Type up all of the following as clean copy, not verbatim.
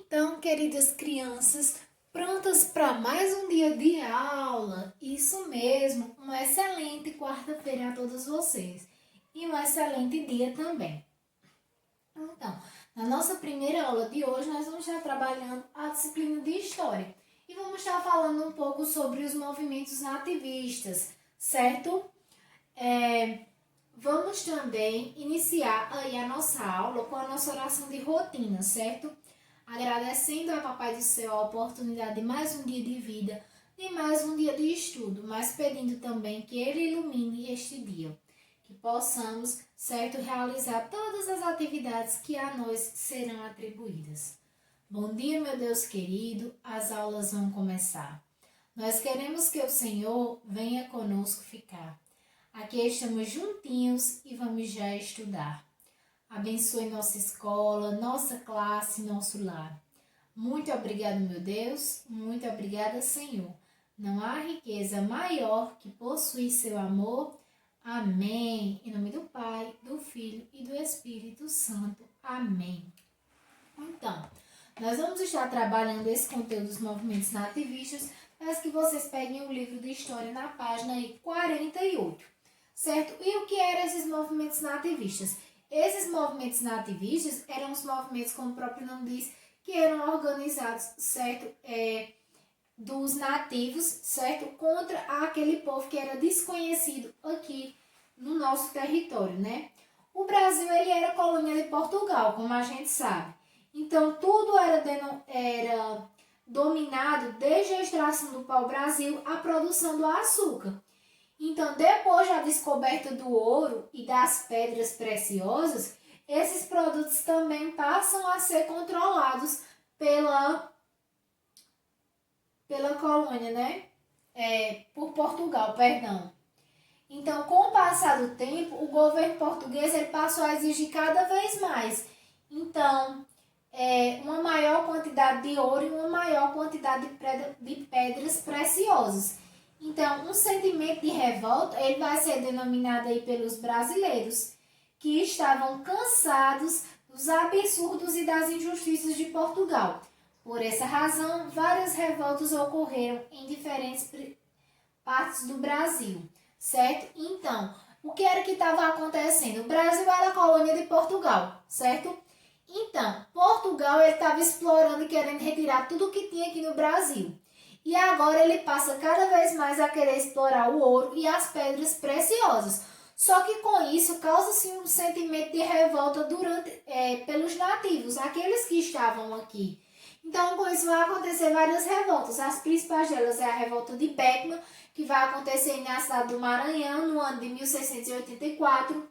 Então, queridas crianças, prontas para mais um dia de aula? Isso mesmo, uma excelente quarta-feira a todos vocês e um excelente dia também. Então, na nossa primeira aula de hoje, nós vamos estar trabalhando a disciplina de História e vamos estar falando um pouco sobre os movimentos nativistas, certo? Vamos também iniciar aí a nossa aula com a nossa oração de rotina, certo? Agradecendo a Papai do Céu a oportunidade de mais um dia de vida, de mais um dia de estudo, mas pedindo também que Ele ilumine este dia, que possamos, certo, realizar todas as atividades que a nós serão atribuídas. Bom dia, meu Deus querido, as aulas vão começar. Nós queremos que o Senhor venha conosco ficar. Aqui estamos juntinhos e vamos já estudar. Abençoe nossa escola, nossa classe, nosso lar. Muito obrigado, meu Deus. Muito obrigada, Senhor. Não há riqueza maior que possuir seu amor. Amém. Em nome do Pai, do Filho e do Espírito Santo. Amém. Então, nós vamos estar trabalhando esse conteúdo dos movimentos nativistas, mas que vocês peguem o livro de História na página 48, certo? E o que eram esses movimentos nativistas? Esses movimentos nativistas eram os movimentos, como o próprio nome diz, que eram organizados, certo? Dos nativos, certo? Contra aquele povo que era desconhecido aqui no nosso território, né? O Brasil, ele era colônia de Portugal, como a gente sabe. Então, tudo era dominado desde a extração do pau-brasil à produção do açúcar. Então, depois da descoberta do ouro e das pedras preciosas, esses produtos também passam a ser controlados pela colônia, né? Por Portugal, perdão. Então, com o passar do tempo, o governo português ele passou a exigir cada vez mais. Então, uma maior quantidade de ouro e uma maior quantidade de pedras preciosas. Então, um sentimento de revolta, ele vai ser denominado aí pelos brasileiros, que estavam cansados dos absurdos e das injustiças de Portugal. Por essa razão, várias revoltas ocorreram em diferentes partes do Brasil, certo? Então, o que era que estava acontecendo? O Brasil era colônia de Portugal, certo? Então, Portugal estava explorando e querendo retirar tudo o que tinha aqui no Brasil. E agora ele passa cada vez mais a querer explorar o ouro e as pedras preciosas. Só que com isso causa-se um sentimento de revolta pelos nativos, aqueles que estavam aqui. Então, com isso vai acontecer várias revoltas. As principais delas é a revolta de Beckman, que vai acontecer na cidade do Maranhão no ano de 1684.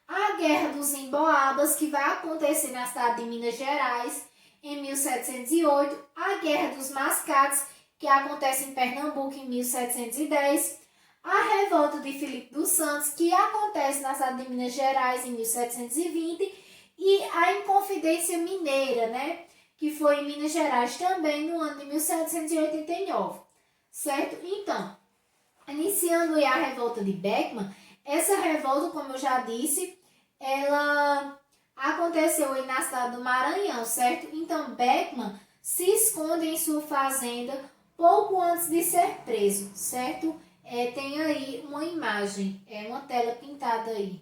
A Guerra dos Emboabas, que vai acontecer na cidade de Minas Gerais em 1708. A Guerra dos Mascates, que acontece em Pernambuco em 1710, a Revolta de Filipe dos Santos, que acontece na cidade de Minas Gerais em 1720, e a Inconfidência Mineira, né, que foi em Minas Gerais também no ano de 1789, certo? Então, iniciando a Revolta de Beckman, essa revolta, como eu já disse, ela aconteceu aí na cidade do Maranhão, certo? Então, Beckman se esconde em sua fazenda pouco antes de ser preso, certo? Tem aí uma imagem, uma tela pintada aí.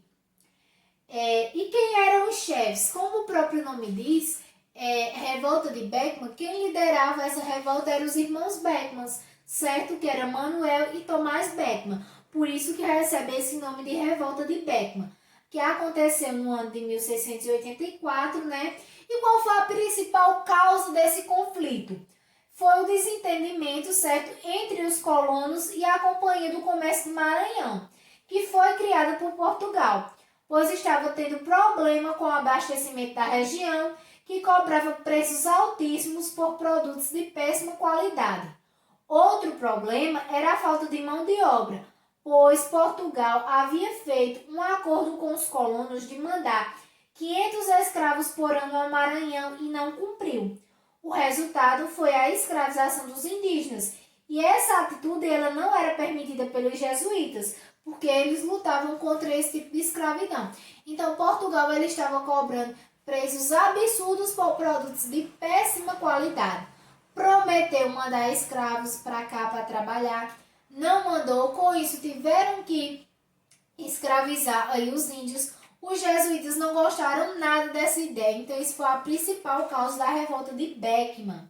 E quem eram os chefes? Como o próprio nome diz, Revolta de Beckman, quem liderava essa revolta eram os irmãos Beckman, certo? Que era Manuel e Tomás Beckman. Por isso que recebe esse nome de Revolta de Beckman, que aconteceu no ano de 1684, né? E qual foi a principal causa desse conflito? Foi o desentendimento, certo, entre os colonos e a Companhia do Comércio do Maranhão, que foi criada por Portugal, pois estava tendo problema com o abastecimento da região, que cobrava preços altíssimos por produtos de péssima qualidade. Outro problema era a falta de mão de obra, pois Portugal havia feito um acordo com os colonos de mandar 500 escravos por ano ao Maranhão e não cumpriu. O resultado foi a escravização dos indígenas, e essa atitude ela não era permitida pelos jesuítas, porque eles lutavam contra esse tipo de escravidão. Então, Portugal ele estava cobrando preços absurdos por produtos de péssima qualidade. Prometeu mandar escravos para cá para trabalhar, não mandou, com isso tiveram que escravizar aí os índios. Os jesuítas não gostaram nada dessa ideia, então isso foi a principal causa da revolta de Beckmann.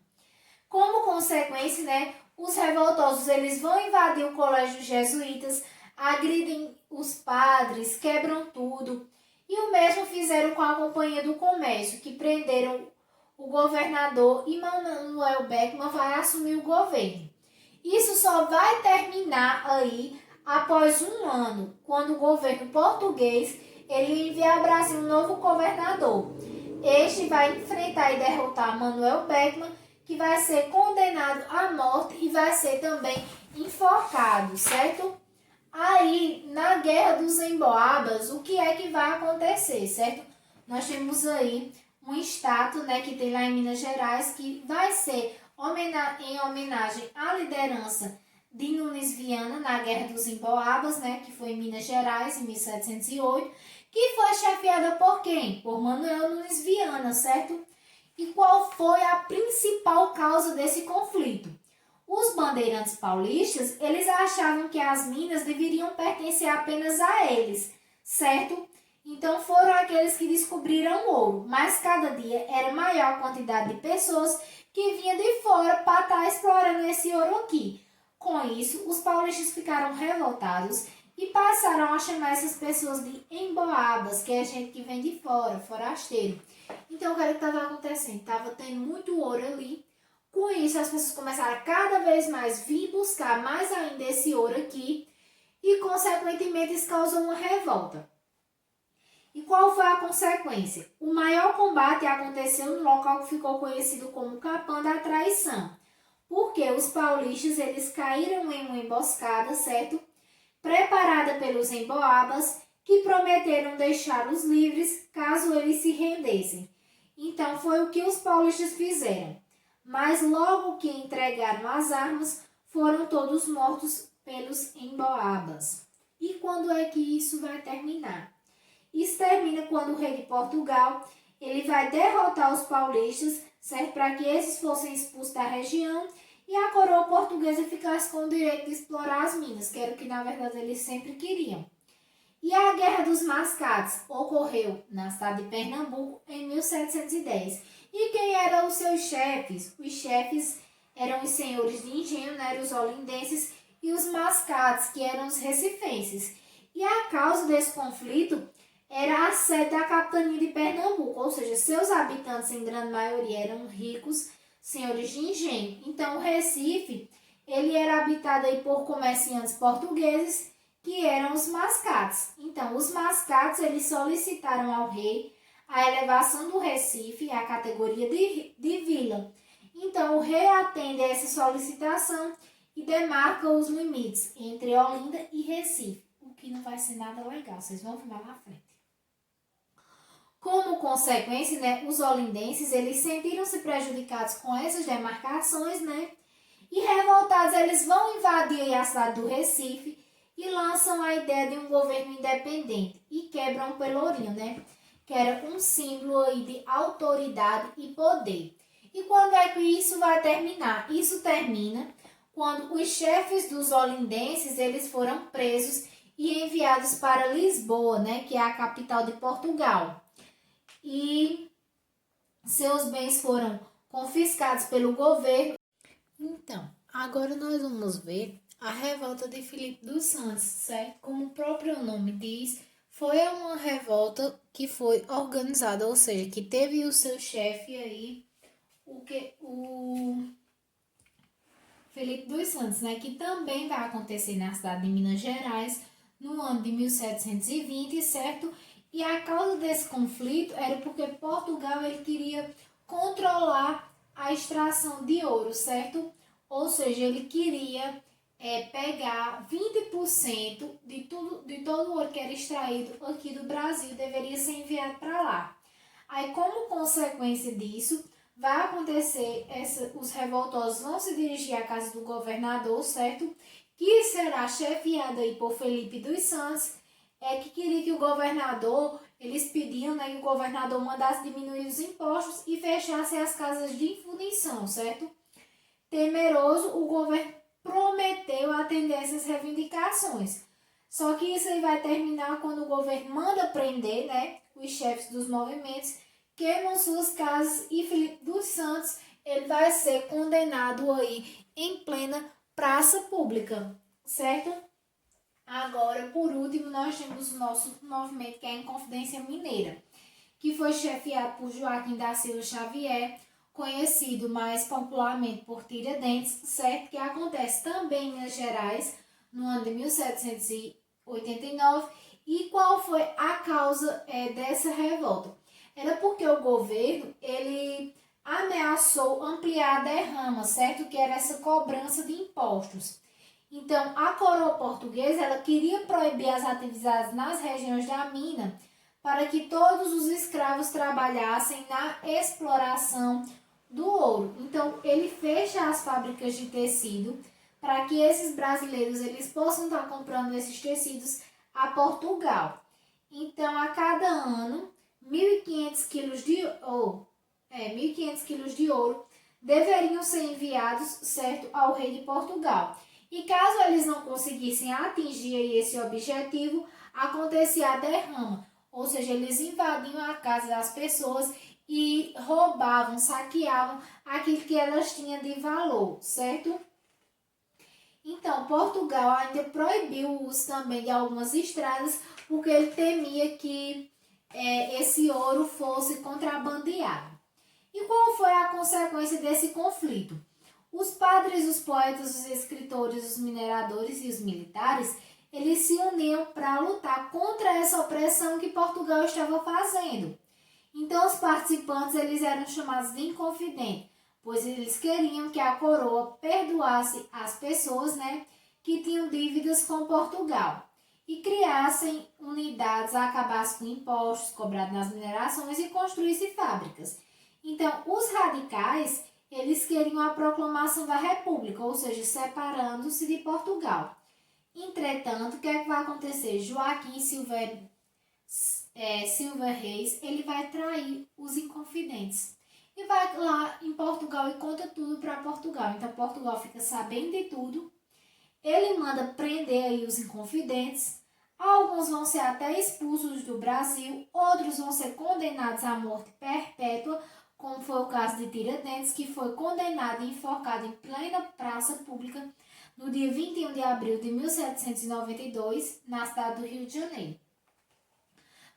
Como consequência, né, os revoltosos eles vão invadir o colégio dos jesuítas, agridem os padres, quebram tudo. E o mesmo fizeram com a Companhia do Comércio, que prenderam o governador, e Manuel Beckmann vai assumir o governo. Isso só vai terminar aí após um ano, quando o governo português ele envia ao Brasil um novo governador. Este vai enfrentar e derrotar Manuel Beckmann, que vai ser condenado à morte e vai ser também enforcado, certo? Aí, na Guerra dos Emboabas, o que é que vai acontecer, certo? Nós temos aí uma estátua, né, que tem lá em Minas Gerais, que vai ser em homenagem à liderança de Nunes Viana na Guerra dos Emboabas, né, que foi em Minas Gerais, em 1708, que foi chefiada por quem? Por Manuel Nunes Viana, certo? E qual foi a principal causa desse conflito? Os bandeirantes paulistas, eles achavam que as minas deveriam pertencer apenas a eles, certo? Então foram aqueles que descobriram o ouro, mas cada dia era maior a quantidade de pessoas que vinha de fora para estar explorando esse ouro aqui. Com isso, os paulistas ficaram revoltados e passaram a chamar essas pessoas de emboabas, que é gente que vem de fora, forasteiro. Então, o que estava acontecendo? Estava tendo muito ouro ali. Com isso, as pessoas começaram a cada vez mais vir buscar mais ainda esse ouro aqui e, consequentemente, isso causou uma revolta. E qual foi a consequência? O maior combate aconteceu no local que ficou conhecido como Capão da Traição, porque os paulistas eles caíram em uma emboscada, certo? Preparada pelos emboabas, que prometeram deixá-los livres caso eles se rendessem. Então foi o que os paulistas fizeram. Mas logo que entregaram as armas, foram todos mortos pelos emboabas. E quando é que isso vai terminar? Isso termina quando o rei de Portugal ele vai derrotar os paulistas, certo? Para que esses fossem expulsos da região e a coroa portuguesa ficasse com o direito de explorar as minas, que era o que na verdade eles sempre queriam. E a Guerra dos Mascates ocorreu na cidade de Pernambuco em 1710. E quem eram os seus chefes? Os chefes eram os senhores de engenho, né, os olindenses, e os mascates, que eram os recifenses. E a causa desse conflito era a sede da capitania de Pernambuco, ou seja, seus habitantes em grande maioria eram ricos senhores de engenho. Então o Recife ele era habitado aí por comerciantes portugueses, que eram os mascates. Então os mascates eles solicitaram ao rei a elevação do Recife à categoria de vila. Então o rei atende a essa solicitação e demarca os limites entre Olinda e Recife, o que não vai ser nada legal, vocês vão ver lá na frente. Como consequência, né, os olindenses eles sentiram-se prejudicados com essas demarcações, né? E revoltados, eles vão invadir a cidade do Recife e lançam a ideia de um governo independente e quebram o Pelourinho, né? Que era um símbolo aí de autoridade e poder. E quando é que isso vai terminar? Isso termina quando os chefes dos olindenses eles foram presos e enviados para Lisboa, né? Que é a capital de Portugal. E seus bens foram confiscados pelo governo. Então, agora nós vamos ver a revolta de Filipe dos Santos, certo? Como o próprio nome diz, foi uma revolta que foi organizada, ou seja, que teve o seu chefe aí, o Filipe dos Santos, né? Que também vai acontecer na cidade de Minas Gerais no ano de 1720, certo? E a causa desse conflito era porque Portugal ele queria controlar a extração de ouro, certo? Ou seja, ele queria pegar 20% de todo o ouro que era extraído aqui do Brasil, deveria ser enviado para lá. Aí, como consequência disso, vai acontecer, os revoltosos vão se dirigir à casa do governador, certo? Que será chefiado aí por Felipe dos Santos, que queria que o governador eles pediam, né, que o governador mandasse diminuir os impostos e fechasse as casas de fundição, certo? Temeroso, o governo prometeu atender essas reivindicações. Só que isso aí vai terminar quando o governo manda prender, né, os chefes dos movimentos, queimam suas casas e Felipe dos Santos ele vai ser condenado aí em plena praça pública, certo? Agora, por último, nós temos o nosso movimento que é a Inconfidência Mineira, que foi chefiado por Joaquim da Silva Xavier, conhecido mais popularmente por Tiradentes, certo? Que acontece também em Minas Gerais, no ano de 1789. E qual foi a causa dessa revolta? Era porque o governo, ele ameaçou ampliar a derrama, certo? Que era essa cobrança de impostos. Então, a coroa portuguesa, ela queria proibir as atividades nas regiões da mina, para que todos os escravos trabalhassem na exploração do ouro. Então, ele fecha as fábricas de tecido para que esses brasileiros eles possam estar comprando esses tecidos a Portugal. Então, a cada ano, 1.500 quilos de ouro, 1.500 quilos de ouro deveriam ser enviados, certo, ao rei de Portugal. E caso eles não conseguissem atingir esse objetivo, acontecia a derrama. Ou seja, eles invadiam a casa das pessoas e roubavam, saqueavam aquilo que elas tinham de valor, certo? Então, Portugal ainda proibiu o uso também de algumas estradas, porque ele temia que esse ouro fosse contrabandeado. E qual foi a consequência desse conflito? Os padres, os poetas, os escritores, os mineradores e os militares, eles se uniam para lutar contra essa opressão que Portugal estava fazendo. Então, os participantes eles eram chamados de inconfidentes, pois eles queriam que a coroa perdoasse as pessoas, né, que tinham dívidas com Portugal e criassem unidades, acabassem com impostos cobrados nas minerações e construíssem fábricas. Então, os radicais, eles queriam a proclamação da República, ou seja, separando-se de Portugal. Entretanto, o que é que vai acontecer? Joaquim Silva Reis, ele vai trair os inconfidentes. E vai lá em Portugal e conta tudo para Portugal. Então, Portugal fica sabendo de tudo. Ele manda prender aí os inconfidentes. Alguns vão ser até expulsos do Brasil, outros vão ser condenados à morte perpétua, como foi o caso de Tiradentes, que foi condenado e enforcado em plena praça pública no dia 21 de abril de 1792, na cidade do Rio de Janeiro.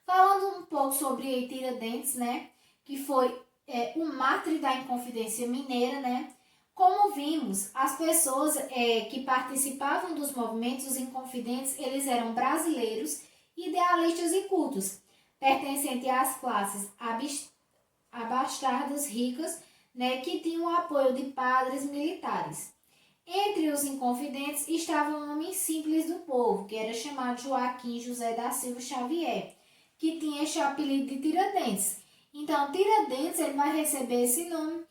Falando um pouco sobre Tiradentes, né, que foi o mártir da Inconfidência Mineira, né, como vimos, as pessoas que participavam dos movimentos, os inconfidentes, eles eram brasileiros, idealistas e cultos, pertencentes às classes abastadas, ricas, né, que tinham o apoio de padres militares. Entre os inconfidentes estava um homem simples do povo, que era chamado Joaquim José da Silva Xavier, que tinha este apelido de Tiradentes. Então, Tiradentes ele vai receber esse nome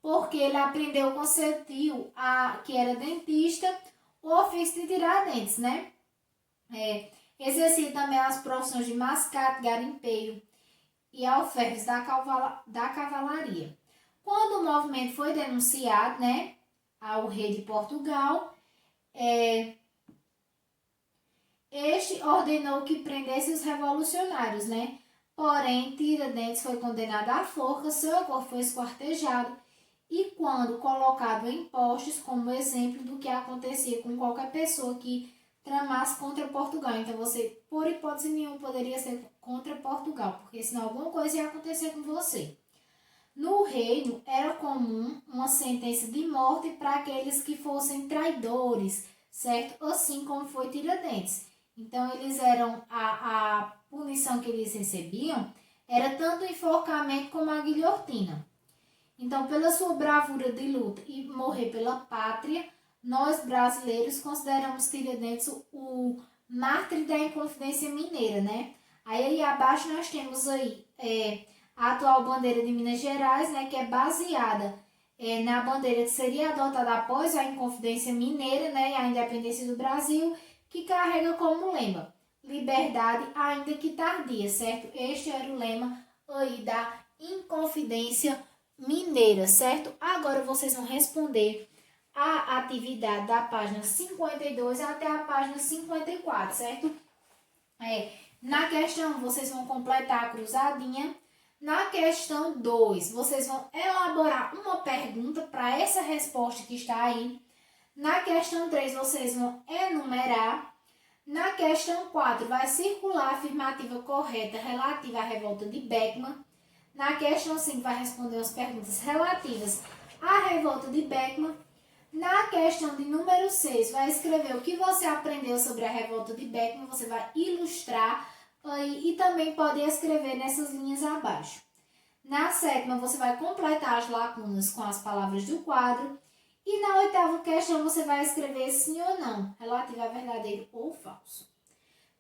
porque ele aprendeu com seu tio, que era dentista, o ofício de tirar dentes, né? Exercia também as profissões de mascate, garimpeiro e alferes da cavalaria. Quando o movimento foi denunciado, né, ao rei de Portugal, este ordenou que prendesse os revolucionários, né? Porém, Tiradentes foi condenado à forca, seu corpo foi esquartejado e quando colocado em postes como exemplo do que acontecia com qualquer pessoa que tramasse contra Portugal. Então, você, por hipótese nenhuma, poderia ser contra Portugal, porque senão alguma coisa ia acontecer com você. No reino, era comum uma sentença de morte para aqueles que fossem traidores, certo? Assim como foi Tiradentes. Então, eles eram, a punição que eles recebiam era tanto o enforcamento como a guilhotina. Então, pela sua bravura de luta e morrer pela pátria, nós brasileiros consideramos Tiradentes o mártir da Inconfidência Mineira, né? Aí abaixo nós temos aí a atual bandeira de Minas Gerais, né, que é baseada na bandeira que seria adotada após a Inconfidência Mineira, né, e a independência do Brasil, que carrega como liberdade, ainda que tardia, certo? Este era o lema aí da Inconfidência Mineira, certo? Agora vocês vão responder a atividade da página 52 até a página 54, certo? Na questão, vocês vão completar a cruzadinha. Na questão 2, vocês vão elaborar uma pergunta para essa resposta que está aí. Na questão 3, vocês vão enumerar. Na questão 4, vai circular a afirmativa correta relativa à revolta de Beckmann. Na questão 5, vai responder as perguntas relativas à revolta de Beckmann. Na questão de número 6, vai escrever o que você aprendeu sobre a revolta de Beckmann. Você vai ilustrar aí, e também pode escrever nessas linhas abaixo. Na 7ª, você vai completar as lacunas com as palavras do quadro. E na 8ª questão, você vai escrever sim ou não, relativo a verdadeiro ou falso.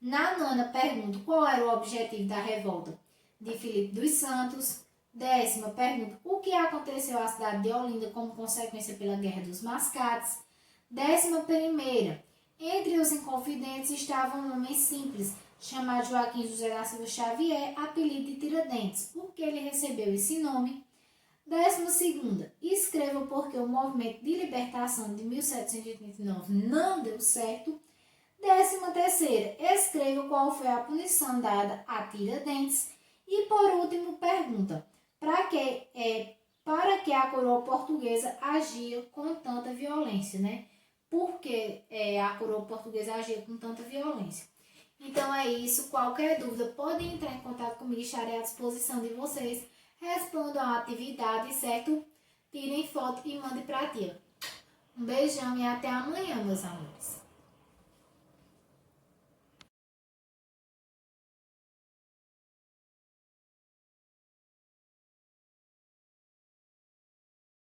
Na 9ª, pergunta qual era o objetivo da revolta de Filipe dos Santos. 10ª, pergunta o que aconteceu à cidade de Olinda como consequência pela Guerra dos Mascates. 11ª, entre os inconfidentes estava um homem simples, chamado Joaquim José da Silva Xavier, apelido de Tiradentes, por que ele recebeu esse nome. 12ª, escreva porque o movimento de libertação de 1789 não deu certo. 13ª, escreva qual foi a punição dada a Tiradentes. E por último, pergunta, para que a coroa portuguesa agia com tanta violência, né? Por que a coroa portuguesa agia com tanta violência? Então é isso, qualquer dúvida podem entrar em contato comigo, estarei à disposição de vocês. Respondam a atividade, certo? Tirem foto e mandem para a tia. Um beijão e até amanhã, meus amores.